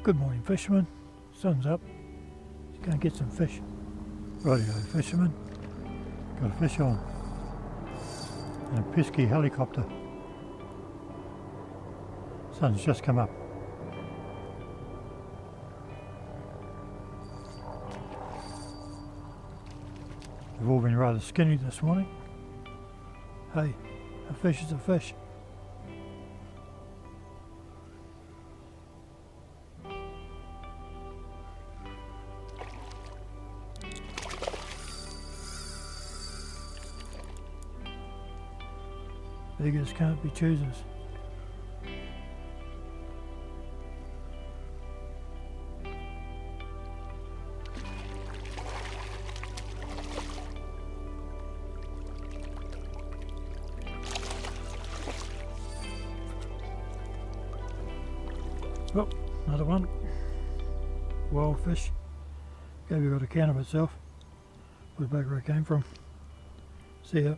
Good morning, fishermen. Sun's up. Let's go and get some fish. Rightio, fishermen. Got a fish on. And a pesky helicopter. Sun's just come up. They've all been rather skinny this morning. Hey, a fish is a fish. Beggars can't be choosers. Oh, another one. Wild fish. Maybe got a can of itself. Put it back where it came from. See ya.